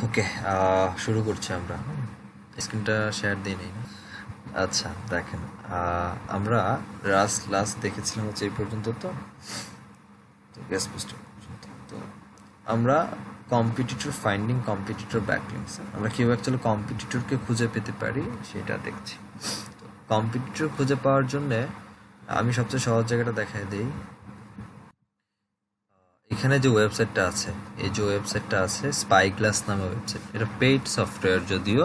ওকে, শুরু করছি আমরা। স্ক্রিনটা শেয়ার দিয়ে নিই না। আচ্ছা দেখেন, আমরা লাস্ট দেখেছিলাম হচ্ছে এই পর্যন্ত। তো গেস পোস্টার পর্যন্ত তো আমরা কম্পিটিটর ব্যাকলিংস, আমরা কেউ অ্যাকচুয়ালি কম্পিটিটরকে খুঁজে পেতে পারি সেটা দেখছি। তো কম্পিটিটর খুঁজে পাওয়ার জন্যে আমি সবচেয়ে সহজ জায়গাটা দেখাই দিই। এখানে যে ওয়েবসাইটটা আছে, এই যে ওয়েবসাইটটা আছে স্পাইগ্লাস নামে ওয়েবসাইট, এটা পেইড সফটওয়্যার যদিও,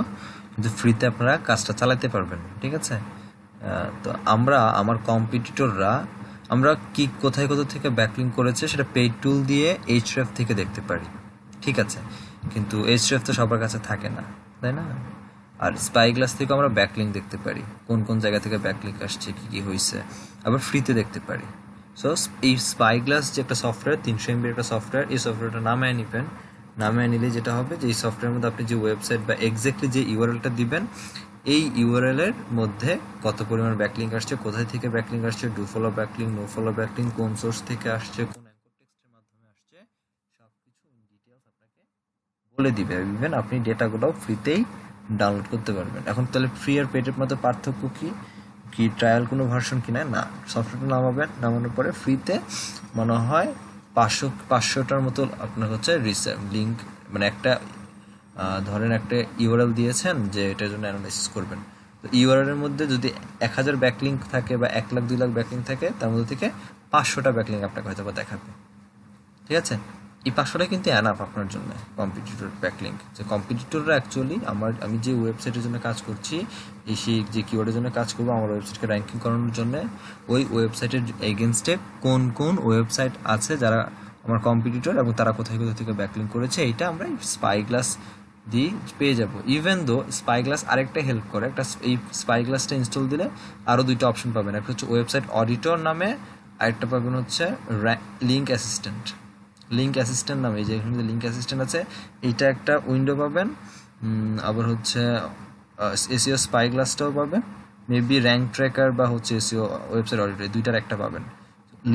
কিন্তু ফ্রিতে আপনারা কাজটা চালাতে পারবেন, ঠিক আছে? তো আমার কম্পিটিটররা আমরা কি কোথায় থেকে ব্যাকলিং করেছে সেটা পেইড টুল দিয়ে এইচরেফ থেকে দেখতে পারি, ঠিক আছে? কিন্তু এইচরেফ তো সবার কাছে থাকে না, তাই না? আর স্পাইগ্লাস থেকে আমরা ব্যাকলিং দেখতে পারি, কোন কোন জায়গা থেকে ব্যাকলিং আসছে, কি হয়েছে, আবার ফ্রিতে দেখতে পারি। সো এই স্পাইগ্লাস যে একটা সফটওয়্যার, 300 MB একটা সফটওয়্যার, এই সফটওয়্যারটা নামায় নিবেন। নামায় নিলে যেটা হবে যে এই সফটওয়্যারের মধ্যে আপনি যে ওয়েবসাইট বা এক্স্যাক্টলি যে ইউআরএলটা দিবেন, এই ইউআরএল এর মধ্যে কত পরিমাণ ব্যাকলিঙ্ক আসছে, কোথায় থেকে ব্যাকলিঙ্ক আসছে, do follow backlink, no follow backlink, কোন সোর্স থেকে আসছে, কোন অ্যাঙ্কর টেক্সটের মাধ্যমে আসছে, সবকিছু ইন ডিটেইলস আপনাকে বলে দিবে। ইভেন আপনি ডেটাগুলো ফ্রিতেই ডাউনলোড করতে পারবেন। এখন তাহলে ফ্রি আর পেডের মধ্যে পার্থক্য কি? কি ট্রায়াল কোনো ভার্সন কিনা না, সফটওয়্যারটা নামাবেন, নামানোর পরে ফ্রিতে মনে হয় 500টার মতো আপনার হচ্ছে লিঙ্ক, মানে একটা ধরেন একটা ইউআরএল দিয়েছেন যে এটার জন্য অ্যানালাইসিস করবেন। তো ইউআরএল এর মধ্যে যদি 1000 ব্যাকলিঙ্ক থাকে বা 1 লাখ 2 লাখ ব্যাকলিঙ্ক থাকে, তার মধ্যে থেকে 500টা ব্যাকলিঙ্ক আপনাকে হয়তো বা দেখাবে, ঠিক আছে? এই 500টা কিন্তু এনাফ আপনার জন্য কম্পিটিটর ব্যাকলিঙ্ক। যে কম্পিটিটররা অ্যাকচুয়ালি আমি যে ওয়েবসাইটের জন্য কাজ করছি, সেই যে কিওয়ার্ডের জন্য কাজ করবো আমার ওয়েবসাইটকে র্যাঙ্কিং করানোর জন্য, ওই ওয়েবসাইটের এগেনস্টে কোন কোন ওয়েবসাইট আছে যারা আমার কম্পিটিটর এবং তারা কোথায় থেকে ব্যাকলিঙ্ক করেছে, এইটা আমরা স্পাইগ্লাস দিয়ে পেয়ে যাব। ইভেন দো স্পাইগ্লাস আরেকটা হেল্প করে, এই স্পাইগ্লাসটা ইনস্টল দিলে আরও 2টা অপশন পাবেন। একটা হচ্ছে ওয়েবসাইট অডিটর নামে, আরেকটা পাবেন হচ্ছে লিঙ্ক অ্যাসিস্ট্যান্ট নামে। এই যে এখানে লিঙ্ক অ্যাসিস্ট্যান্ট আছে, এইটা একটা উইন্ডো পাবেন। আবার হচ্ছে এসিও স্পাইগ্লাসটাও পাবেন, মেবি র্যাঙ্ক ট্র্যাকার বা হচ্ছে এসিও ওয়েবসাইট অডিটর, এই দুইটার একটা পাবেন।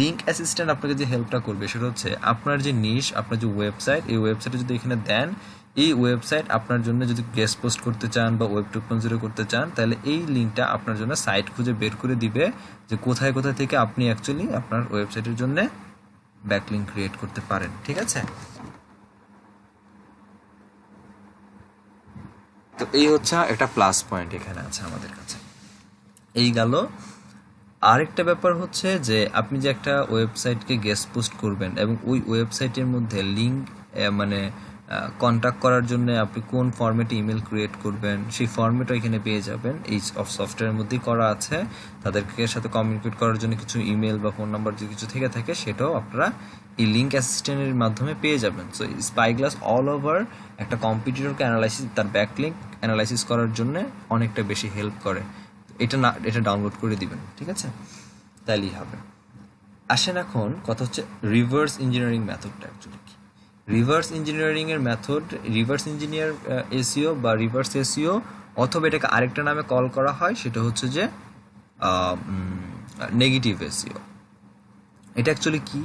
লিঙ্ক অ্যাসিস্ট্যান্ট আপনাকে যে হেল্পটা করবে সেটা হচ্ছে আপনার যে নিশ, আপনার যে ওয়েবসাইট, এই ওয়েবসাইটে যদি এখানে দেন, এই ওয়েবসাইট আপনার জন্য যদি গেস্ট পোস্ট করতে চান বা ওয়েব 2.0 করতে চান, তাহলে এই লিঙ্কটা আপনার জন্য সাইট খুঁজে বের করে দিবে যে কোথায় থেকে আপনি অ্যাকচুয়ালি আপনার ওয়েবসাইটের জন্য ব্যাকলিঙ্ক ক্রিয়েট করতে পারেন, ঠিক আছে? তো এই হচ্ছে একটা প্লাস পয়েন্ট এখানে আছে আমাদের কাছে। এই গেল। আরেকটা ব্যাপার হচ্ছে যে আপনি যে একটা ওয়েবসাইটকে গেস্ট পোস্ট করবেন এবং ওই ওয়েবসাইটের মধ্যে লিঙ্ক, মানে কন্ট্যাক্ট করার জন্য আপনি কোন ফরম্যাটে ইমেল ক্রিয়েট করবেন, সেই ফরম্যাটও এখানে পেয়ে যাবেন। এই সফটওয়্যারের মধ্যেই করা আছে। তাদেরকে সাথে কমিউনিকেট করার জন্য কিছু ইমেল বা ফোন নাম্বার যদি কিছু থেকে থাকে, সেটাও আপনারা এই লিঙ্ক অ্যাসিস্ট্যান্টের মাধ্যমে পেয়ে যাবেন। সো স্পাইগ্লাস অল ওভার একটা কম্পিটিটরকে তার ব্যাকলিঙ্ক অ্যানালাইসিস করার জন্য অনেকটা বেশি হেল্প করে। এটা ডাউনলোড করে দিবেন, ঠিক আছে? তাইলেই হবে। আসেন এখন কথা হচ্ছে রিভার্স ইঞ্জিনিয়ারিং মেথডটা অ্যাকচুয়ালি কি। রিভার্স ইঞ্জিনিয়ারিং এর মেথড, রিভার্স ইঞ্জিনিয়ার এসইও বা রিভার্স এসইও, অথবা এটাকে আরেকটা নামে কল করা হয়, সেটা হচ্ছে যে নেগেটিভ এসইও। এটা অ্যাকচুয়ালি কি?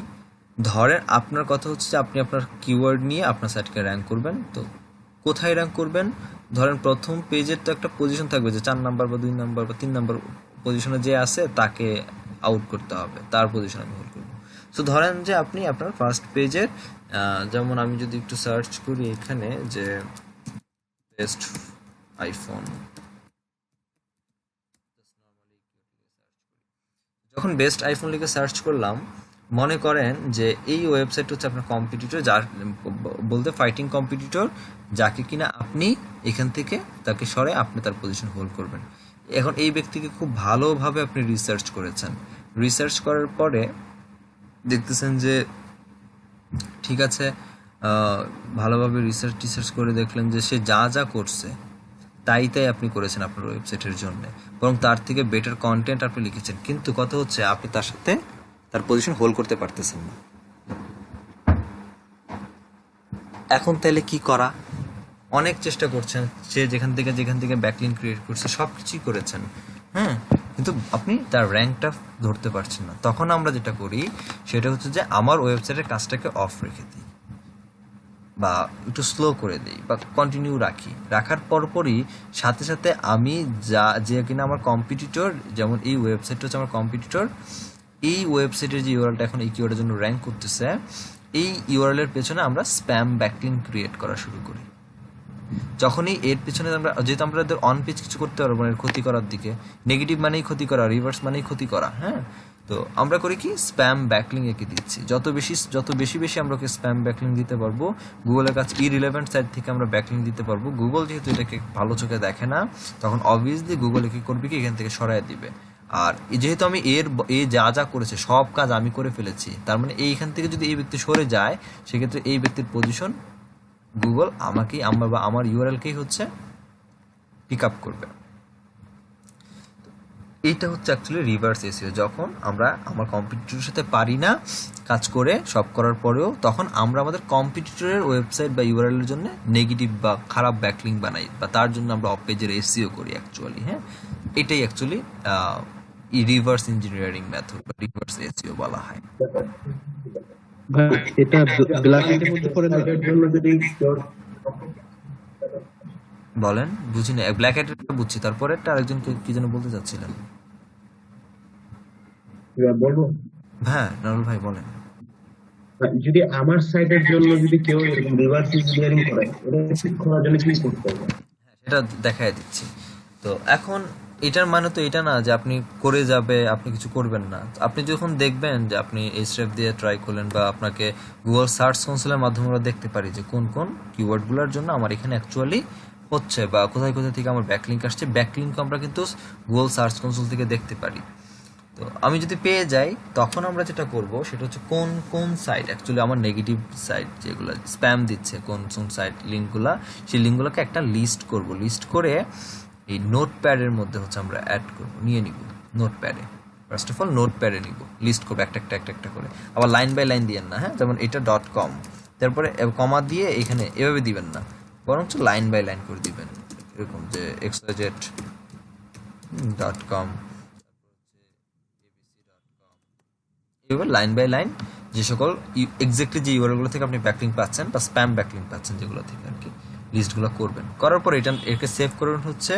ধরেন আপনার কথা হচ্ছে যে আপনি আপনার কিওয়ার্ড নিয়ে আপনার সাইটকে র্যাঙ্ক করবেন। তো কোথায় র্যাঙ্ক করবেন? ধরেন প্রথম পেজের তো একটা পজিশন থাকবে যে 4 নাম্বার বা 2 নাম্বার বা 3 নাম্বার পজিশনে যে আছে তাকে আউট করতে হবে, তার পজিশন আমি হোল্ড করবো। সো ধরেন যে আপনি আপনার ফার্স্ট পেজের, যেমন আমি যদি একটু সার্চ করি এখানে যে বেস্ট আইফোন, যখন বেস্ট আইফোন লিখে সার্চ করলাম, মনে করেন যে এই ওয়েবসাইট হচ্ছে আপনার কম্পিটিটর, যার বলতে ফাইটিং কম্পিটিটর, যাকে কিনা আপনি এখান থেকে তাকে সরে আপনি তার পজিশন হোল্ড করবেন। এখন এই ব্যক্তিকে খুব ভালোভাবে আপনি রিসার্চ করেছেন, রিসার্চ করার পরে দেখতেছেন যে ঠিক আছে, ভালোভাবে রিসার্চ করে দেখলেন যে সে যা যা করছে তাই আপনি করেছেন আপনার ওয়েবসাইটের জন্য, বরং তার থেকে বেটার কন্টেন্ট আপনি লিখেছেন, কিন্তু কথা হচ্ছে আপনি তার সাথে তার পজিশন হোল্ড করতে পারতেছেন না। এখন তাহলে কি করা? অনেক চেষ্টা করছেন, সে যেখান থেকে ব্যাকলিঙ্ক ক্রিয়েট করছে সব কিছুই করেছেন, হ্যাঁ, কিন্তু আপনি তার র্যাঙ্কটা ধরতে পারছেন না। তখন আমরা যেটা করি সেটা হচ্ছে যে আমার ওয়েবসাইটের কাজটাকে অফ রেখে দিই। বা একটু স্লো করে দিই বা কন্টিনিউ রাখি, রাখার পরপরই সাথে সাথে আমি যে কিনা আমার কম্পিটিটর, যেমন এই ওয়েবসাইটটা হচ্ছে আমার কম্পিটিটর, এই ওয়েবসাইটের যে ইউআরএলটা এখন এই কিওয়ার্ডের জন্য র্যাঙ্ক করতেছে, এই ইউআরএল এর পেছনে আমরা স্প্যাম ব্যাকলিঙ্ক ক্রিয়েট করা শুরু করি। যখনই এর পিছনে আমরা, যেহেতু আমরা অন পেজ কিছু করতে পারবো না, ক্ষতি করার দিকে, নেগেটিভ মানেই ক্ষতি করা, রিভার্স মানেই ক্ষতি করা, হ্যাঁ, তো আমরা করি কি স্প্যাম ব্যাকলিং একে দিচ্ছি। যত বেশি আমরা ওকে স্প্যাম ব্যাকলিং দিতে পারবো, গুগলের কাছে ইরিলেভেন্ট সাইট থেকে আমরা ব্যাকলিং দিতে পারবো। গুগল যেহেতু এটাকে ভালো চোখে দেখে না, তখন অবভিয়াসলি গুগল কি করবে কি এখান থেকে সরাই দিবে। আর যেহেতু আমি এ যা করেছে সব কাজ আমি করে ফেলেছি, তার মানে এইখান থেকে যদি এই ব্যক্তি সরে যায়, সেক্ষেত্রে এই ব্যক্তির পজিশন গুগল আমাকেই, আমার ইউআরএলকেই হচ্ছে পিক আপ করবে। এইটা হচ্ছে অ্যাকচুয়ালি রিভার্স এসইও। যখন আমরা আমার কম্পিটিটরের সাথে পারি না কাজ করে, সব করার পরেও, তখন আমরা আমাদের কম্পিটিটরের ওয়েবসাইট বা ইউআরএল এর জন্য নেগেটিভ বা খারাপ ব্যাকলিঙ্ক বানাই, বা তার জন্য আমরা অফ পেজের এসইও করি অ্যাকচুয়ালি। হ্যাঁ, এটাই অ্যাকচুয়ালি রিভার্স ইঞ্জিনিয়ারিং মেথড বা রিভার্স এসইও বলা হয়। ভাই এটা ব্ল্যাক হ্যাটের মধ্যে পড়ে না? বলেন, বুঝি না। ব্ল্যাক হ্যাটের বুঝছি, তারপরে আরেকজন কি যেন বলতে চাচ্ছিলেন। বলবো হ্যাঁ নারুল ভাই বলেন। যদি আমার সাইটের জন্য যদি কেউ এরকম রিভার্স ইঞ্জিনিয়ারিং করে, এটা ঠিক করার জন্য কি করতে হবে? সেটা দেখাই দিচ্ছি। তো এখন এটার মানে তো এটা না যে আপনি করে যাবে, আপনি কিছু করবেন না। আপনি যখন দেখবেন যে আপনি এই স্টেপ দিয়ে ট্রাই করলেন, বা আপনাকে গুগল সার্চ কনসোলের মাধ্যমে আমরা দেখতে পারি যে কোন কোন কিওয়ার্ডগুলোর জন্য আমার এখানে অ্যাকচুয়ালি হচ্ছে, বা কোথায় কোথায় থেকে আমার ব্যাকলিঙ্ক আসছে। ব্যাকলিঙ্ক আমরা কিন্তু গুগল সার্চ কনসোল থেকে দেখতে পারি। তো আমি যদি পেয়ে যাই, তখন আমরা যেটা করব সেটা হচ্ছে কোন কোন সাইট অ্যাকচুয়ালি আমার নেগেটিভ সাইট যেগুলো স্প্যাম দিচ্ছে, কোন কোন সাইট লিঙ্কগুলো, সেই লিঙ্কগুলোকে একটা লিস্ট করব। লিস্ট করে এই নোটপ্যাডের মধ্যে হচ্ছে আমরা অ্যাড করব, নিয়ে নিব নোটপ্যাডে। ফার্স্ট অফ অল নোটপ্যাডে নিব, লিস্ট করবো একটা করে। আবার লাইন বাই লাইন দিয়েন না, হ্যাঁ, যেমন এটা .com, তারপরে কমা দিয়ে এখানে এভাবে দিবেন না, বরঞ্চ লাইন বাই লাইন করে দিবেন, এরকম যে xyz.com, এভাবে লাইন বাই লাইন যে সকল এক্স্যাক্টলি যে ইউআরএলগুলো থেকে আপনি ব্যাকলিঙ্ক পাচ্ছেন বা স্প্যাম ব্যাকলিঙ্ক পাচ্ছেন যেগুলো থেকে আর কি, লিস্টগুলো করবেন। করার পর একে সেভ করবেন হচ্ছে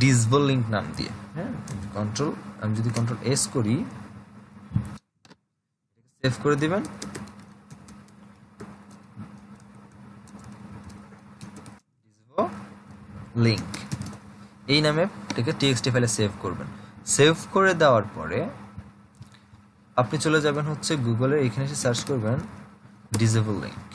ডিসবল লিঙ্ক নাম দিয়ে। হ্যাঁ, আমি যদি কন্ট্রোল এস করি, সেভ করে দিবেন লিঙ্ক এই নামে, এটাকে টিএক্সটি ফাইলে সেভ করবেন। সেভ করে দেওয়ার পরে আপনি চলে যাবেন হচ্ছে গুগলের, এখানে এসে সার্চ করবেন ডিসেবল লিঙ্ক।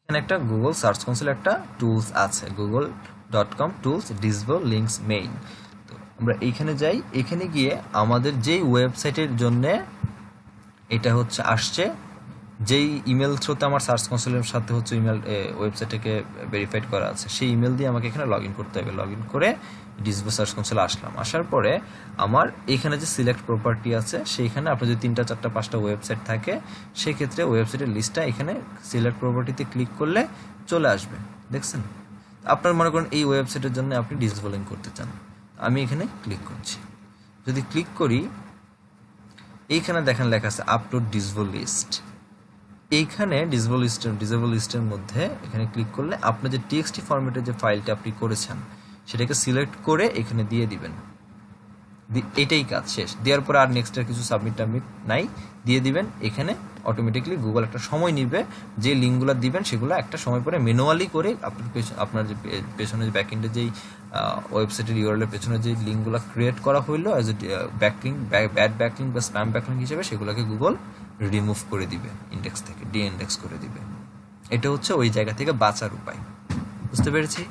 এখানে একটা গুগল সার্চ কনসোল একটা টুলস আছে, google.com tools disable links main. তো আমরা এইখানে যাই, এখানে গিয়ে আমাদের যেই ওয়েবসাইটের জন্য এটা হচ্ছে আসছে, যেই ইমেল থ্রুতে আমার সার্চ কনসোলের সাথে হচ্ছে ইমেল ওয়েবসাইটটাকে ভেরিফাইড করা আছে, সেই ইমেল দিয়ে আমাকে এখানে লগ ইন করতে হবে। লগ ইন করে ডিসবো সার্চ কনসোলে আসলাম। আসার পরে আমার এখানে যে সিলেক্ট প্রপার্টি আছে, সেইখানে আপনার যদি 3টা 4টা 5টা ওয়েবসাইট থাকে, সেক্ষেত্রে ওয়েবসাইটের লিস্টটা এখানে সিলেক্ট প্রপার্টিতে ক্লিক করলে চলে আসবে। দেখছেন, আপনার মনে করেন এই ওয়েবসাইটের জন্য আপনি ডিসবো লিঙ্ক করতে চান, আমি এখানে ক্লিক করছি। যদি ক্লিক করি, এইখানে দেখেন লেখা আছে আপলোড ডিসবো লিস্ট। এইখানে ডিসেবল লিস্টের মধ্যে এখানে ক্লিক করলে আপনার যে টিএক্সটি ফরম্যাটের যে ফাইলটা আপনি করেছেন, সেটাকে সিলেক্ট করে এখানে দিয়ে দিবেন। এটাই কাজ শেষ। দেওয়ার পরে আর নেক্সটের কিছু সাবমিট নাই, দিয়ে দিবেন। এখানে অটোমেটিকলি গুগল একটা সময় নিবে, যে লিঙ্কগুলো দিবেন সেগুলো একটা সময় পরে ম্যানুয়ালি করে আপনার যে পেছনে যে ব্যাকএন্ডে যেই ওয়েবসাইটের ইউআরএল পেছনে যে লিঙ্কগুলো ক্রিয়েট করা হইলো as a backlink, bad backlink বা স্প্যাম ব্যাকলিঙ্ক হিসেবে, সেগুলোকে গুগল রিমুভ করে দিবে, ইন্ডেক্স থেকে ডিইন্ডেক্স করে দিবে। এটা হচ্ছে ওই জায়গা থেকে বাঁচার উপায়। বুঝতে পেরেছি?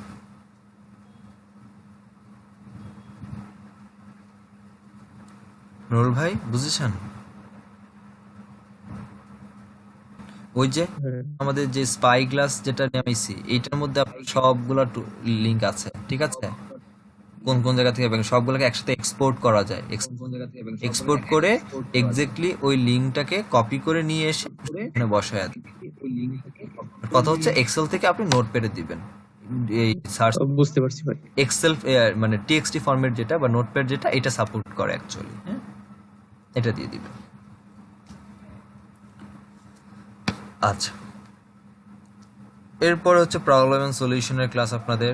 নুরুল ভাই বুঝেছেন? ওই যে আমাদের যে স্পাই গ্লাস যেটা নামাইছি, এইটার মধ্যে আপনার সবগুলা লিঙ্ক আছে, ঠিক আছে? কোন কোন জায়গা থেকে সবগুলোকে একসাথে এক্সপোর্ট করা যায়। এক্সপোর্ট করে এক্স্যাক্টলি ওই লিঙ্কটাকে কপি করে নিয়ে এসে এখানে বসায় দিই। কথা হচ্ছে এক্সেল থেকে আপনি নোটপ্যাডে দিবেন, এই সার্চ বুঝতে পারছি ভাই। এক্সেল মানে টিএক্সটি ফরম্যাট যেটা বা নোটপ্যাড যেটা, এটা সাপোর্ট করে অ্যাকচুয়ালি। হ্যাঁ, এটা দিয়ে দিবেন। আচ্ছা, এরপর হচ্ছে প্রবলেম এন্ড সলিউশনের ক্লাস আপনাদের।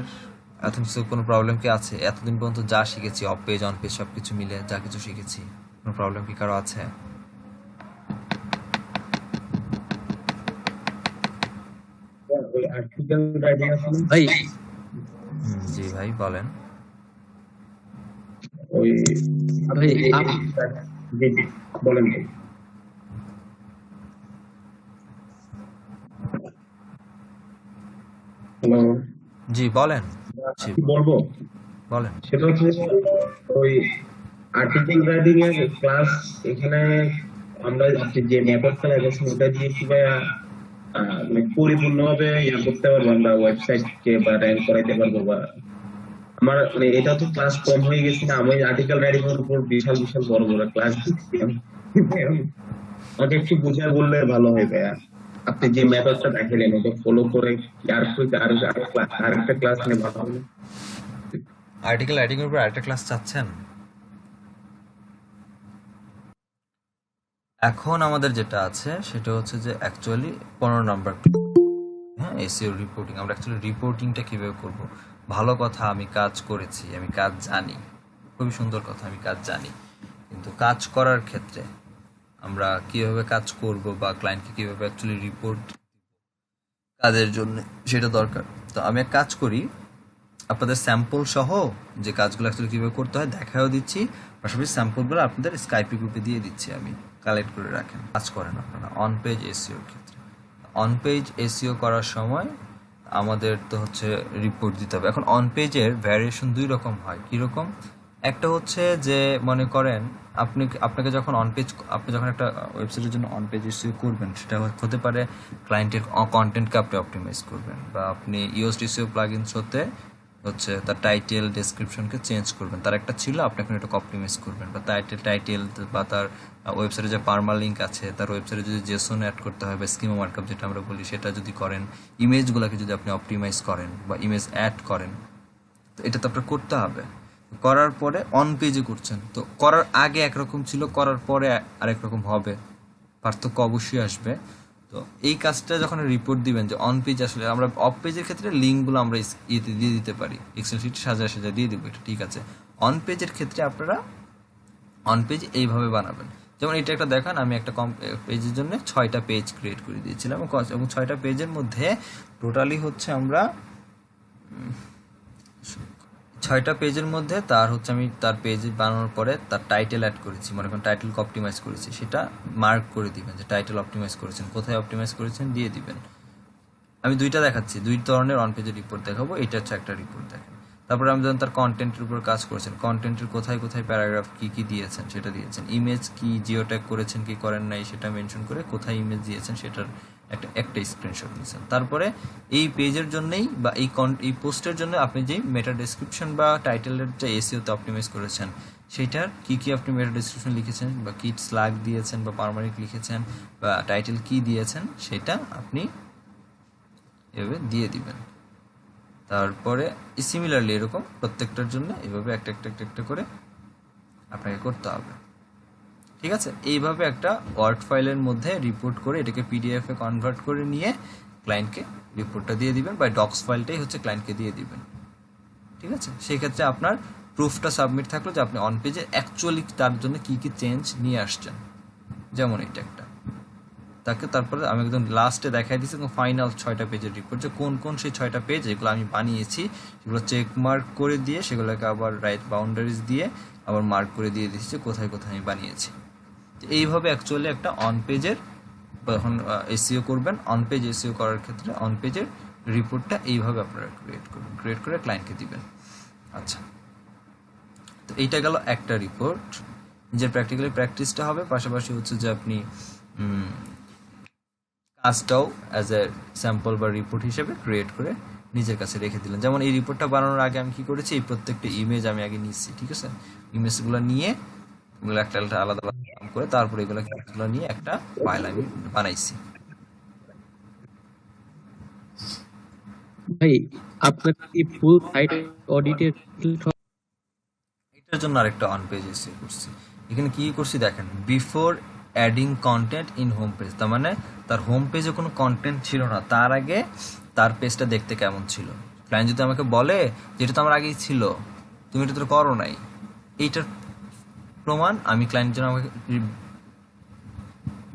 এত কিছু কোনো প্রবলেম কি আছে? এতদিন পর্যন্ত যা শিখেছি অফ পেজ অন পেজ সব কিছু মিলে যা কিছু শিখেছি, কোনো প্রবলেম কি কারো আছে? ওই আর্টিকেল রাইটিং আছে না? ভাই জি ভাই বলেন। ওই ভাই জি, জি, বলেন ভাই। হ্যালো, জি বলেন। জি কি বলবো? বলেন। সেটা হচ্ছে ওই আর্টিকেল রাইটিং এর ক্লাস এখানে আমরা আপনি যে মেথডটা দেখাচ্ছেন ওটা দিয়ে কি ভাই মানে পরিপূর্ণভাবে করতে পারবো আমরা ওয়েবসাইট কে বা র্যাঙ্ক করাইতে পারবো বা আমার মানে এটা তো ক্লাস কম হয়ে গেছে না, আমি আর্টিকেল রাইটিং এর উপর বিশাল বিশাল বড় বড় ক্লাস দিচ্ছি আমাকে একটু বুঝায় বললে ভালো হয় ভাইয়া। আপনি যে মেথডটা দেখালেন ওটা ফলো করে আরেকটা ক্লাস নিয়ে ভালো হবে। আর্টিকেল রাইটিং এর উপর আরেকটা ক্লাস চাচ্ছেন? এখন আমাদের যেটা আছে সেটা হচ্ছে যে অ্যাকচুয়ালি 15 নম্বর, হ্যাঁ, এসইও রিপোর্টিং। আমরা অ্যাকচুয়ালি রিপোর্টিংটা কীভাবে করব? ভালো কথা, আমি কাজ করেছি, আমি কাজ জানি, খুবই সুন্দর কথা, আমি কাজ জানি, কিন্তু কাজ করার ক্ষেত্রে আমরা কীভাবে কাজ করব বা ক্লায়েন্টকে কীভাবে অ্যাকচুয়ালি রিপোর্ট কাজের জন্য সেটা দরকার। তো আমি এক কাজ করি, আপনাদের স্যাম্পল সহ যে কাজগুলো অ্যাকচুয়ালি কীভাবে করতে হয় দেখাও দিচ্ছি, পাশাপাশি স্যাম্পলগুলো আপনাদের স্কাইপি গ্রুপে দিয়ে দিচ্ছি, আমি কালেক্ট করে রাখেন, কাজ করেন আপনারা অন পেজ এসইওর ক্ষেত্রে। অন পেজ এসইও করার সময় আমাদের তো হচ্ছে রিপোর্ট দিতে হবে। এখন অন পেজের ভ্যারিয়েশন দুই রকম হয়। কীরকম? একটা হচ্ছে যে মনে করেন আপনাকে যখন অন পেজ, আপনি যখন একটা ওয়েবসাইটের জন্য অন পেজ এসইও করবেন, সেটা হতে পারে ক্লায়েন্টের কন্টেন্টকে আপনি অপটিমাইজ করবেন, বা আপনি ইউএসড এসইও প্লাগইনস হতে হচ্ছে তার টাইটেল ডেসক্রিপশনকে চেঞ্জ করবেন। তার একটা ছিল, আপনি এখন এটাকে অপটিমাইজ করবেন, বা টাইটেল বা তার ওয়েবসাইটে যে পার্মা লিঙ্ক আছে, তার ওয়েবসাইটে যদি জেসন অ্যাড করতে হয় বা স্কিমা মার্কআপ যেটা আমরা বলি সেটা যদি করেন, ইমেজগুলোকে যদি আপনি অপটিমাইজ করেন বা ইমেজ অ্যাড করেন, তো এটা তো আপনার করতে হবে। করার পরে অন পেজে করছেন, তো করার আগে একরকম ছিল, করার পরে আরেক রকম হবে, পার্থক্য অবশ্যই আসবে। তো এই কাজটা যখন রিপোর্ট দিবেন যে অন পেজ, আসলে আমরা অফ পেজের ক্ষেত্রে লিঙ্কগুলো আমরা ইয়েতে দিয়ে দিতে পারি, এক্সেল শিট সাজায় সাজায় দিয়ে দেবো, এটা ঠিক আছে। অন পেজের ক্ষেত্রে আপনারা অন পেজ এইভাবে বানাবেন। যেমন এটা একটা দেখান, আমি একটা পেজের জন্য 6টা পেজ ক্রিয়েট করে দিয়েছিলাম, এবং 6টা পেজের মধ্যে টোটালি হচ্ছে আমরা 6টা পেজের মধ্যে তার হচ্ছে আমি তার পেজ বানানোর পরে তার টাইটেল অ্যাড করেছি, মনে করেন টাইটেল অপটিমাইজ করেছি, সেটা মার্ক করে দিবেন যে টাইটেল অপটিমাইজ করেছেন, কোথায় অপটিমাইজ করেছেন দিয়ে দিবেন। আমি দুইটা দেখাচ্ছি, দুই ধরনের অন পেজের রিপোর্ট দেখাবো, এটা হচ্ছে একটা রিপোর্ট দেখেন। তারপরে আমি যখন তার কন্টেন্টের উপর কাজ করেছেন, কন্টেন্টের কোথায় কোথায় প্যারাগ্রাফ কী কী দিয়েছেন সেটা দিয়েছেন, ইমেজ কি জিও ট্যাগ করেছেন কি করেন নাই সেটা মেনশন করে কোথায় ইমেজ দিয়েছেন সেটার একটা স্ক্রিনশট নিয়েছেন। তারপরে এই পেজের জন্যই বা এই পোস্টের জন্য আপনি যেই মেটা ডেসক্রিপশন বা টাইটেলের যে এসইওতে অপটিমাইজ করেছেন সেটার কি কি আপনি মেটা ডেসক্রিপশন লিখেছেন বা কি স্ল্যাগ দিয়েছেন বা পারমানেন্ট লিখেছেন বা টাইটেল কি দিয়েছেন সেটা আপনি এভাবে দিয়ে দিবেন। তারপরে সিমিলারলি এরকম প্রত্যেকটার জন্য এভাবে একটা একটা একটা একটা করে আপনাকে করতে হবে, ঠিক আছে। এইভাবে একটা ওয়ার্ড ফাইলের মধ্যে রিপোর্ট করে এটাকে পিডিএফে কনভার্ট করে নিয়ে ক্লায়েন্টকে রিপোর্টটা দিয়ে দিবেন, বা ডক্স ফাইলটাই হচ্ছে ক্লায়েন্টকে দিয়ে দিবেন, ঠিক আছে। সেই ক্ষেত্রে আপনার প্রুফটা সাবমিট থাকলো যে আপনি অন পেজে অ্যাকচুয়ালি তার জন্য কী কী চেঞ্জ নিয়ে আসছেন। যেমন এটা একটা তাকে, তারপরে আমি একদম লাস্টে দেখাই দিচ্ছি ফাইনাল 6টা পেজের রিপোর্ট, যে কোন কোন সেই 6টা পেজ যেগুলো আমি বানিয়েছি সেগুলো চেক মার্ক করে দিয়ে সেগুলোকে আবার রাইট বাউন্ডারিজ দিয়ে আবার মার্ক করে দিয়ে দিচ্ছি যে কোথায় কোথায় আমি বানিয়েছি। এইভাবে অ্যাকচুয়ালি একটা অন পেজের যখন এসইও করবেন, অন পেজ এসইও করার ক্ষেত্রে অন পেজের রিপোর্টটা এইভাবে আপনারা ক্রিয়েট করবেন, ক্রিয়েট করে ক্লায়েন্টকে দিবেন। আচ্ছা, তো এইটা গেল একটা রিপোর্ট, নিজের প্র্যাকটিক্যালি প্র্যাকটিসটা হবে, পাশাপাশি হচ্ছে যে আপনি কাজটাও অ্যাজ এ স্যাম্পল বা রিপোর্ট হিসেবে ক্রিয়েট করে নিজের কাছে রেখে দিলেন। যেমন এই রিপোর্টটা বানানোর আগে আমি কি করেছি, এই প্রত্যেকটা ইমেজ আমি আগে নিচ্ছি, ঠিক আছে। ইমেজগুলো নিয়ে এগুলো একটা আলাদা আলাদা নাম করে তারপরে এগুলো নিয়ে একটা ফাইল আমি বানাইছি। ভাই আপনার কি ফুল সাইট অডিটের এটার জন্য আরেকটা অন পেজ এসে করছি। এখানে কি করছি দেখেন, before adding contained in home page, তার মানে তার হোম পেজে কোনো কন্টেন্ট ছিল না, তার আগে তার পেজটা দেখতে কেমন ছিল। ক্লায়েন্ট যদি আমাকে বলে যেটা তো আমার আগেই ছিল, তুমি এটা তো করো নাই, এইটার প্রমাণ আমি ক্লায়েন্ট যেন আমাকে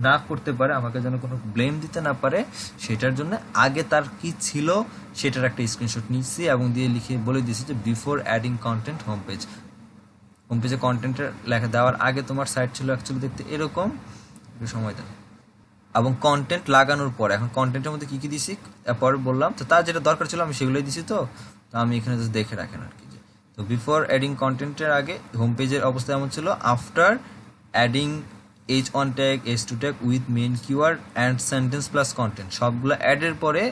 না করতে পারে, আমাকে যেন কোনো ব্লেম দিতে না পারে, সেটার জন্য আগে তার কি ছিল সেটার একটা স্ক্রিনশট নিচ্ছি এবং দিয়ে লিখে বলে দিয়েছি যে before adding content home page. Home পেজে কন্টেন্টের লেখা দেওয়ার আগে তোমার সাইট ছিল অ্যাকচুয়ালি দেখতে এরকম, একটু সময় দেন। এবং কন্টেন্ট লাগানোর পরে এখন কন্টেন্টের মধ্যে কী কী দিছি পরে বললাম, তো তার যেটা দরকার ছিল আমি সেগুলোই দিছি। তো আমি এখানে জাস্ট দেখে রাখেন আর কি। তো বিফোর অ্যাডিং কন্টেন্টের আগে হোম পেজের অবস্থা এমন ছিল, after adding H1 tag, H2 tag with main keyword and sentence plus content, সবগুলো অ্যাডের পরে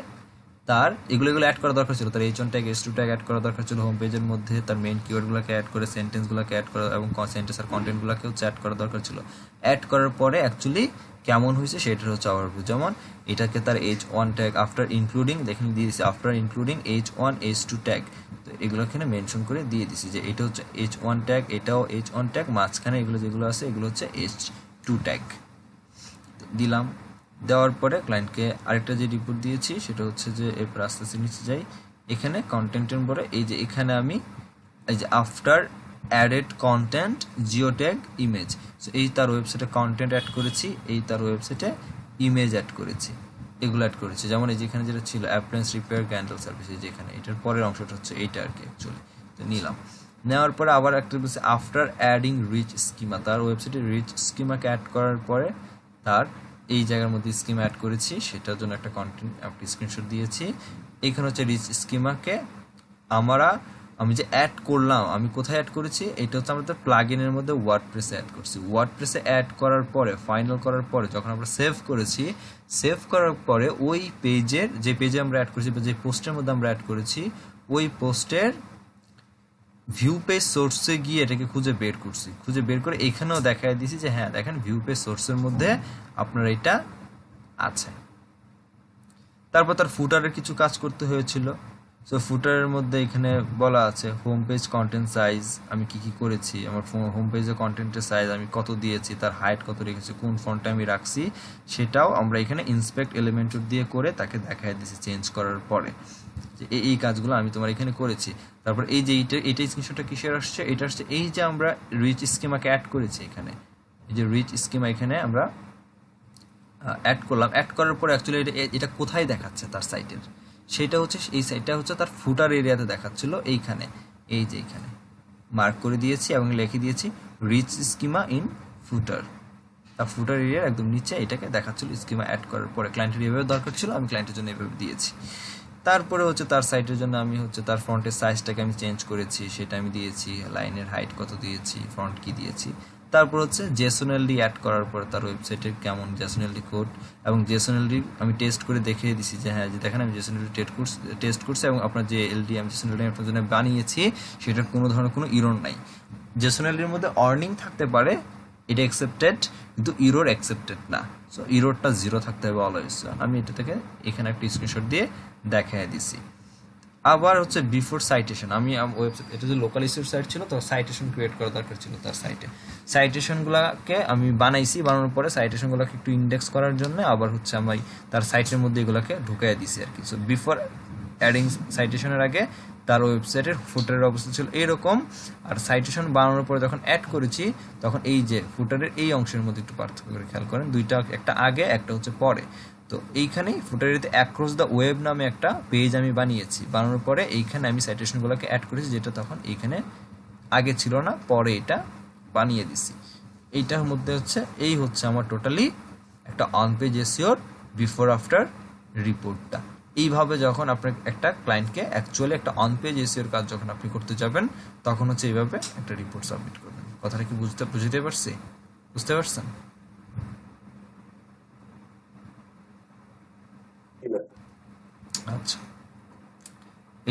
তার এগুলো অ্যাড করা দরকার ছিল। তার H1 tag, H2 tag add করা দরকার ছিল হোম পেজের মধ্যে, তার মেইন কিওয়ার্ডগুলোকে অ্যাড করে সেন্টেন্সগুলোকে অ্যাড করা এবং সেন্টেন্স আর কন্টেন্টগুলোকেও অ্যাড করা দরকার ছিল। অ্যাড করার পরে অ্যাকচুয়ালি কেমন হয়েছে সেটা হচ্ছে ওভারভিউ। যেমন এটাকে তার H1 ট্যাগ আফটার ইনক্লুডিং, দেখেন দিয়ে দিছি after including H1 H2 tag, তো এগুলো এখানে মেনশন করে দিয়ে দিছি যে এটা হচ্ছে H1 ট্যাগ, এটাও H1 ট্যাগ, মাঝখানে এগুলো যেগুলো আছে এগুলো হচ্ছে H2 ট্যাগ দিলাম। দেওয়ার পরে ক্লায়েন্টকে আরেকটা যে রিপোর্ট দিয়েছি সেটা হচ্ছে যে এরপর আস্তে আস্তে নিচে যাই, এখানে কন্টেন্টের পরে এই যে এখানে আমি এই যে after added content geo tag image, so এই তার ওয়েবসাইটে কন্টেন্ট অ্যাড করেছি, এই তার ওয়েবসাইটে ইমেজ অ্যাড করেছি, এগুলো অ্যাড করেছি। যেমন এই যেখানে যেটা ছিল অ্যাপ্লায়েন্স রিপেয়ার গ্যান্ডেল সার্ভিস, এই যেখানে এটার পরের অংশটা হচ্ছে এইটা আর কি অ্যাকচুয়ালি। তো নিলাম, নেওয়ার পরে আবার একটা বলছে আফটার অ্যাডিং রিচ স্কিমা, তার ওয়েবসাইটে রিচ স্কিমাকে অ্যাড করার পরে তার এই জায়গার মধ্যে স্কিমা অ্যাড করেছি, সেটার জন্য একটা কন্টেন্ট একটা স্ক্রিনশট দিয়েছি। এখানে হচ্ছে রিচ স্কিমাকে আমি যে অ্যাড করলাম, আমি কোথায় অ্যাড করেছি, এটা হচ্ছে আমাদের প্লাগইনের মধ্যে ওয়ার্ডপ্রেসে অ্যাড করছি। ওয়ার্ডপ্রেসে অ্যাড করার পরে ফাইনাল করার পরে যখন আমরা সেভ করেছি, সেভ করার পরে ওই পেজের যে পেজে আমরা অ্যাড করেছি বা যে পোস্টের মধ্যে আমরা অ্যাড করেছি, ওই পোস্টের ভিউ পেজ সোর্সে গিয়ে এটাকে খুঁজে বের করছি, খুঁজে বের করে এখানেও দেখায় দিয়েছি যে হ্যাঁ দেখেন ভিউ পেজ সোর্সের মধ্যে আপনার এটা আছে। তারপর তার ফুটারের কিছু কাজ করতে হয়েছিল। সো ফুটারের মধ্যে এখানে বলা আছে হোম পেজ কন্টেন্ট সাইজ আমি কি করেছি, আমার হোম পেজের কন্টেন্টের সাইজ আমি কত দিয়েছি, তার হাইট কত রেখেছি, কোন ফন্টে আমি রাখছি, সেটাও আমরা এখানে ইন্সপেক্ট এলিমেন্ট দিয়ে করে তাকে দেখায় দিয়েছি চেঞ্জ করার পরে যে এই কাজগুলো আমি তোমার এখানে করেছি। তারপর এই যে এইটা স্ক্রিনশটটা কিসের আসছে, এটা আসছে এই যে আমরা রিচ স্কিমাকে অ্যাড করেছি এখানে, এই যে রিচ স্কিমা এখানে আমরা অ্যাড করলাম। অ্যাড করার পরে অ্যাকচুয়ালি এটা কোথায় দেখাচ্ছে তার সাইটের, সেটা হচ্ছে এই সাইটটা হচ্ছে তার ফুটার এরিয়াতে দেখাচ্ছিল, এইখানে এই যে এইখানে মার্ক করে দিয়েছি এবং লিখে দিয়েছি রিচ স্কিমা ইন ফুটার। তার ফুটার এরিয়ার একদম নিচে এটাকে দেখাচ্ছিল স্কিমা অ্যাড করার পরে। ক্লায়েন্টের এভাবে দরকার ছিল, আমি ক্লায়েন্টের জন্য এভাবে দিয়েছি। তারপরে হচ্ছে তার সাইটের জন্য আমি হচ্ছে তার ফ্রন্টের সাইজটাকে আমি চেঞ্জ করেছি, সেটা আমি দিয়েছি, লাইনের হাইট কত দিয়েছি, ফ্রন্ট কি দিয়েছি। তারপর হচ্ছে জেসোনেলডি অ্যাড করার পরে তার ওয়েবসাইটের কেমন জেসোনেলডি কোড এবং জেসোনেলডি আমি টেস্ট করে দেখিয়ে দিছি যে হ্যাঁ যে দেখেন আমি জেসোনেলডি টেস্ট করছি এবং আপনার যে এলডি আমি জেসোনেলডি আপনার জন্য বানিয়েছি সেটার কোনো ধরনের কোনো ইরর নাই। জেসোনেলডির মধ্যে অর্নিং থাকতে পারে, এটা অ্যাকসেপ্টেড, কিন্তু ইরোর অ্যাকসেপ্টেড না। সো ইরোরটা 0 থাকতে হবে অলওয়েজ। আমি এটা থেকে এখানে একটা স্ক্রিনশট দিয়ে দেখাই দিছি। আবার হচ্ছে বিফোর সাইটেশন, আমি ওয়েবসাইট এটা যে লোকাল ইস্যুর সাইট ছিল তো সাইটেশন ক্রিয়েট করা দরকার ছিল তার সাইটে। সাইটেশনগুলোকে আমি বানাইছি, বানানোর পরে সাইটেশনগুলোকে একটু ইন্ডেক্স করার জন্য আবার হচ্ছে আমি তার সাইটের মধ্যে এগুলোকে ঢুকাই দিছি আর কি। সো বিফোর অ্যাডিং সাইটেশনের আগে তার ওয়েবসাইটের ফুটারের অবস্থা ছিল এরকম, আর সাইটেশন বানানোর পরে যখন অ্যাড করেছি তখন এই যে ফুটারের এই অংশের মধ্যে একটু পার্থক্য করে খেয়াল করেন, দুইটা একটা আগে একটা হচ্ছে পরে। তো এইখানেই ফুটারিতে অ্যাক্রস দ্য ওয়েব নামে একটা পেজ আমি বানিয়েছি, বানানোর পরে এইখানে আমি সাইটেশনগুলোকে অ্যাড করেছি, যেটা তখন এইখানে আগে ছিল না, পরে এটা বানিয়ে দিছি। এইটার মধ্যে হচ্ছে এই হচ্ছে আমার টোটালি একটা অন পেজ এসইওর বিফোর আফটার রিপোর্টটা। এইভাবে যখন আপনার একটা ক্লায়েন্টকে অ্যাকচুয়ালি একটা অন পেজ এসইওর কাজ যখন আপনি করতে যাবেন তখন হচ্ছে এইভাবে একটা রিপোর্ট সাবমিট করবেন। কথাটা কি বুঝতে পারছি? বুঝতে পারছেন? আচ্ছা,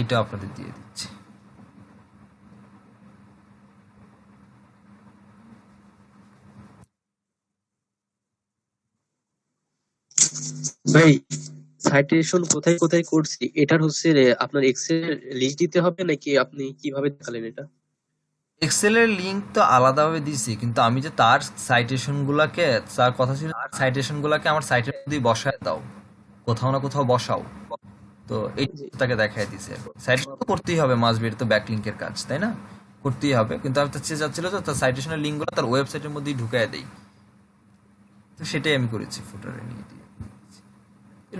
এটা আপনাদের দিয়ে দিচ্ছি। ভাই সাইটেশন কোথায় কোথায় করছি এটার হচ্ছে আপনার এক্সেল লিস্ট দিতে হবে নাকি আপনি কিভাবে দেখালেন এটা? এক্সেলের লিঙ্ক তো আলাদাভাবে দিছি, কিন্তু আমি যে তার সাইটেশনগুলোকে, তার কথা ছিল সাইটেশনগুলোকে আমার সাইটের মধ্যেই বসায় দাও, কোথাও না কোথাও বসাও। তো এই জি। তাকে দেখাই দিছে। সাইটেশন তো করতেই হবে, মাসবি, এটা তো ব্যাকলিংকের কাজ, তাই না? করতেই হবে, কিন্তু আমি তার চেয়ে চাচ্ছিল যে তার সাইটেশনের লিঙ্কগুলো তার ওয়েবসাইটের মধ্যেই ঢুকায় দেই। তো সেটাই আমি করেছি, ফুটারে নিয়ে দিয়ে।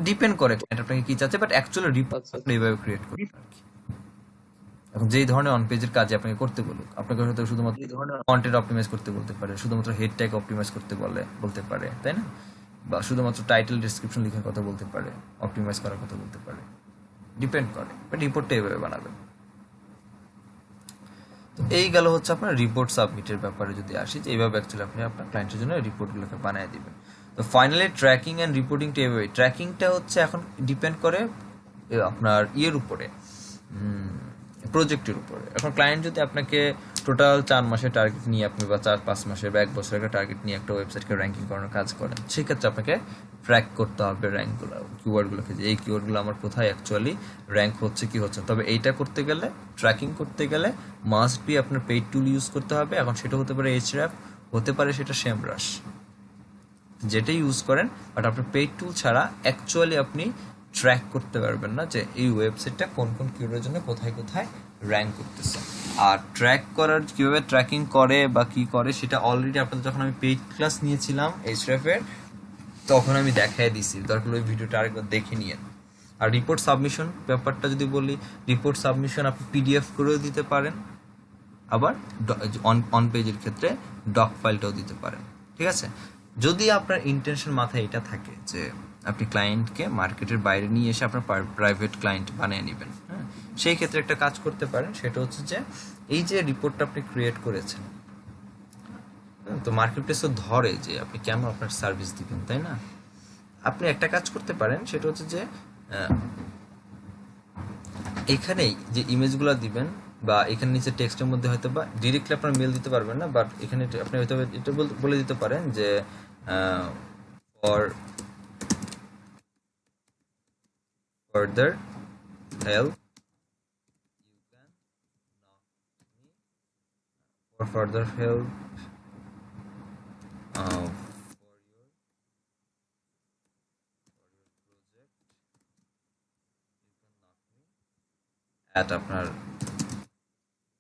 ডিপেন্ড করে ক্লায়েন্ট আপনাকে কি চাচ্ছে, বাট অ্যাকচুয়ালি রিপোর্ট আচ্ছা আপনি এইভাবে ক্রিয়েট করবেন আর কি। এখন যেই ধরনের অন পেজের কাজ আপনাকে করতে বলুক, আপনাকে হয়তো শুধুমাত্র কন্টেন্ট অপটিমাইজ করতে বলতে পারে, শুধুমাত্র হেড ট্যাগ অপটিমাইজ করতে বলতে পারে, তাই না? বা শুধুমাত্র টাইটেল ডেসক্রিপশন লেখার কথা বলতে পারে, অপটিমাইজ করার কথা বলতে পারে, ডিপেন্ড করে, বাট রিপোর্টটা এইভাবে বানাবেন। তো এই গেল হচ্ছে আপনার রিপোর্ট সাবমিটের ব্যাপারে। যদি আসি যে এইভাবে অ্যাকচুয়ালি আপনি আপনার ক্লায়েন্টের জন্য রিপোর্টগুলোকে বানিয়ে দিবেন। তো ফাইনালি ট্র্যাকিং অ্যান্ড রিপোর্টিংটা এইভাবে। ট্র্যাকিংটা হচ্ছে এখন ডিপেন্ড করে আপনার ইয়ের উপরে, প্রজেক্টের উপরে। এখন ক্লায়েন্ট যদি আপনাকে টোটাল 4 মাসের টার্গেট নিয়ে আপনি, বা 4-5 মাসের বা 1 বছরের একটা টার্গেট নিয়ে একটা ওয়েবসাইটকে র্যাঙ্কিং করানোর কাজ করেন, সেক্ষেত্রে আপনাকে ট্র্যাক করতে হবে র্যাঙ্কগুলো, কিওয়ার্ডগুলোকে, যে এই কিওয়ার্ডগুলো আমার কোথায় অ্যাকচুয়ালি র্যাঙ্ক হচ্ছে কি হচ্ছে। তবে এইটা করতে গেলে, ট্র্যাকিং করতে গেলে মাস্ট বি আপনার পেইড টুল ইউজ করতে হবে। এখন সেটা হতে পারে Ahrefs, হতে পারে সেটা SEMrush, যেটাই ইউজ করেন, বাট আপনার পেইড টুল ছাড়া অ্যাকচুয়ালি আপনি ট্র্যাক করতে পারবেন না যে এই ওয়েবসাইটটা কোন কোন কিওয়ার্ডের জন্য কোথায় কোথায় র্যাঙ্ক করতেছে। আর ট্র্যাক করার, কিভাবে ট্র্যাকিং করে বা কি করে, সেটা অলরেডি আপনাদের যখন আমি পেইড ক্লাস নিয়েছিলাম Ahrefs এর, তখন আমি দেখাই দিছি, দরকার ওই ভিডিওটা আরেকবার দেখে নিয়েন। আর রিপোর্ট সাবমিশন ব্যাপারটা যদি বলি, রিপোর্ট সাবমিশন আপনি PDF করেও দিতে পারেন, আবার অন পেজের ক্ষেত্রে ডক ফাইলটাও দিতে পারেন, ঠিক আছে? যদি আপনার ইন্টেনশন মাথায় এটা থাকে যে আপনি ক্লায়েন্টকে মার্কেটের বাইরে নিয়ে এসে আপনার প্রাইভেট ক্লায়েন্ট বানিয়ে নেবেন, হ্যাঁ, সেই ক্ষেত্রে একটা কাজ করতে পারেন। সেটা হচ্ছে যে এই যে রিপোর্টটা আপনি ক্রিয়েট করেছেন, তো মার্কেট প্লেস তো ধরে যে আপনি কেমন আপনার সার্ভিস দিবেন, তাই না? আপনি একটা কাজ করতে পারেন, সেটা হচ্ছে যে এখানেই যে ইমেজগুলো দিবেন, বা এখানে নিচে টেক্সটের মধ্যে হয়তো বা ডিরেক্টলি আপনার মেল দিতে পারবেন না, বাট এখানে আপনি হয়তো এটা বলে দিতে পারেন যে for further help for further help at আপনার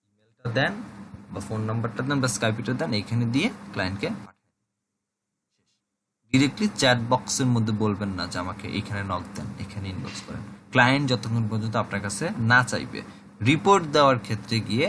ইমেলটা দেন বা ফোন নাম্বারটা দেন বা স্কাইপিটা দেন, এইখানে দিয়ে ক্লায়েন্টকে ডিরেক্টলি চ্যাট বক্সের মধ্যে বলবেন না যে আমাকে এইখানে নক দেন, এখানে ইনবক্স করেন। ক্লায়েন্ট যতক্ষণ পর্যন্ত আপনার কাছে না চাইবে, রিপোর্ট দেওয়ার ক্ষেত্রে গিয়ে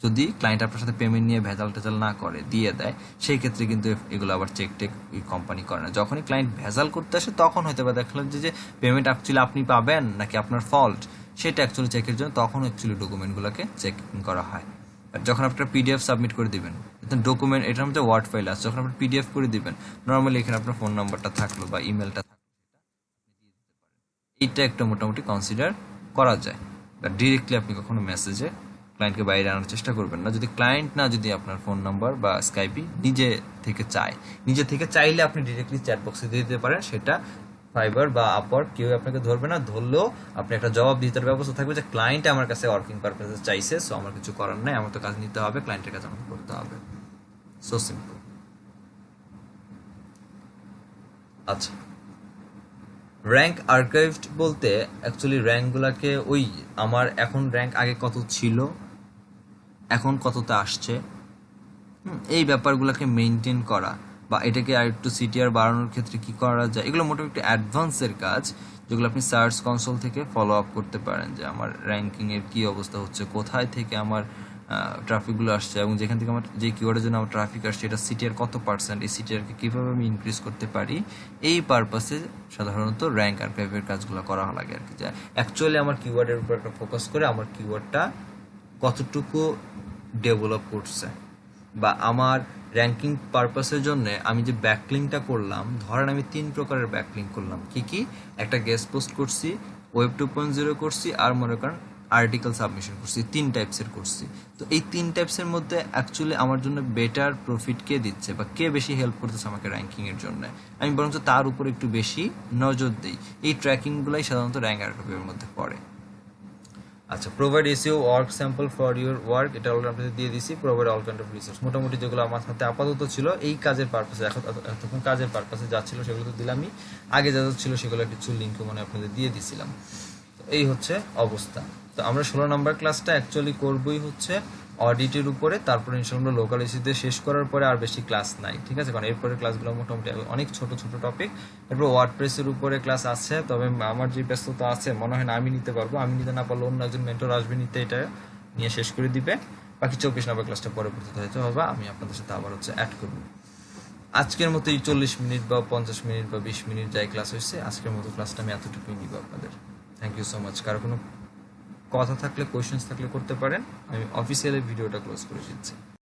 যদি ক্লায়েন্ট আপনার সাথে পেমেন্ট নিয়ে ভেজাল টেজাল না করে, দিয়ে দেয়, সেই ক্ষেত্রে কিন্তু এগুলো আবার চেক টেক এই কোম্পানি করে না। যখনই ক্লায়েন্ট ভেজাল করতে আসে, তখন হয়তো বা দেখলাম যে পেমেন্ট অ্যাকচুয়ালি আপনি পাবেন নাকি আপনার ফল্ট, সেটা অ্যাকচুয়ালি চেকের জন্য তখন অ্যাকচুয়ালি ডকুমেন্টগুলোকে চেকিং করা হয়। আর যখন আপনার PDF সাবমিট করে দিবেন, ডকুমেন্ট এটার মধ্যে ওয়ার্ড ফাইল আছে, যখন আপনি PDF করে দিবেন, নর্মালি এখানে আপনার ফোন নাম্বারটা থাকলো বা ইমেলটা থাকলো, এইটা একটা মোটামুটি কনসিডার করা যায়। ডিরেক্টলি আপনি কখনো মেসেজে ক্লায়েন্টকে বাইরে আনার চেষ্টা করবেন না, যদি ক্লায়েন্ট না যদি আপনার ফোন নাম্বার বা স্কাইপি নিজে থেকে চায়। নিজে থেকে চাইলে আপনি ডিরেক্টলি চ্যাট বক্সে দিয়ে দিতে পারেন, সেটা ফাইবার বা আপওয়ার্ক কেউ আপনাকে ধরবে না। ধরলেও আপনি একটা জবাব দিতে ব্যবস্থা থাকবে যে ক্লায়েন্ট আমার কাছে ওয়ার্কিং পারপাসে চাইছে, সো আমার কিছু করার নাই, আমার তো কাজ নিতে হবে, ক্লায়েন্টের কাজ আমাকে করতে হবে। So simple. আচ্ছা, র্যাঙ্ক আর্কাইভড বলতে অ্যাকচুয়ালি র্যাঙ্কগুলোকে, ওই আমার এখন র্যাঙ্ক আগে কত ছিল, এখন কততে আসছে, এই ব্যাপারগুলোকে মেনটেন করা, বা এটাকে আর একটু CTR বাড়ানোর ক্ষেত্রে কি করা যায়, এগুলো মোটামুটি অ্যাডভান্সের কাজ, যেগুলো আপনি সার্চ কনসোল থেকে ফলো আপ করতে পারেন যে আমার র্যাঙ্কিংয়ের কী অবস্থা হচ্ছে, কোথায় থেকে আমার ট্রাফিকগুলো আসছে, এবং যেখান থেকে আমার যে কিওয়ার্ডের জন্য আমার ট্রাফিক আসছে এটা CTR কত %, এই CTRকে কীভাবে আমি ইনক্রিজ করতে পারি, এই পারপাসে সাধারণত র্যাঙ্ক আর্কাইভের কাজগুলো করা লাগে আর কি। যে অ্যাকচুয়ালি আমার কিওয়ার্ডের উপর একটা ফোকাস করে আমার কিওয়ার্ডটা কতটুকু ডেভেলপ করছে, বা আমার র্যাঙ্কিং পারপাসের জন্য আমি যে ব্যাকলিংটা করলাম, ধরেন আমি 3 প্রকারের ব্যাকলিং করলাম, কি কি? একটা গেস্ট পোস্ট করছি, ওয়েব 2.0 করছি, আর মনে করেন আর্টিকেল সাবমিশন করছি, 3 টাইপসের করছি। তো এই 3 টাইপসের মধ্যে অ্যাকচুয়ালি আমার জন্য বেটার প্রফিট কে দিচ্ছে বা কে বেশি হেল্প করতেছে আমাকে র্যাঙ্কিংয়ের জন্য, আমি বরঞ্চ তার উপর একটু বেশি নজর দিই। এই ট্র্যাকিংগুলাই সাধারণত র্যাঙ্ক আর্কাইভের মধ্যে পড়ে। আচ্ছা, provide SEO work sample for your work, এটা অলরেডি আপনাদের দিয়ে দিছি। Provide all kind of resource, মোটামুটি যেগুলো আমার হাতে আপাতত ছিল এই কাজের পারপাসে, এতক্ষণ কাজের পারপাসে যা ছিল সেগুলো তো দিলামই, আগে যা যা ছিল সেগুলো কিছু লিঙ্ক মানে আপনাদের দিয়ে দিছিলাম। তো এই হচ্ছে অবস্থা। তো আমরা 16 নম্বর ক্লাসটা অ্যাকচুয়ালি করবই হচ্ছে অডিটের উপরে, তারপরে ইনশাআল্লাহ লোকাল এসিতে শেষ করার পরে আর বেশি ক্লাস নাই, ঠিক আছে? কারণ এরপরে ক্লাসগুলো মোটামুটি অনেক ছোট ছোট টপিক। এরপর ওয়ার্ডপ্রেসের উপরে ক্লাস আছে, তবে আমার যে ব্যস্ততা আছে মনে হয় না আমি নিতে পারবো, আমি নিতে না পারলে অন্য একজন মেন্টর আসবে নিতে, এটা নিয়ে শেষ করে দিবে। বাকি 24 নম্বর ক্লাসটা পরবর্তীতে হয়তো হবে, আমি আপনাদের সাথে আবার হচ্ছে অ্যাড করবো। আজকের মতো এই 40 মিনিট বা 50 মিনিট বা 20 মিনিট যাই ক্লাস হয়েছে, আজকের মতো ক্লাসটা আমি এতটুকুই নিব আপনাদের। Thank you so much. কারো কোনো কথা থাকলে, কোয়েশ্চেন্স থাকলে করতে পারেন। আমি অফিসিয়ালি ভিডিওটা ক্লোজ করে দিচ্ছি।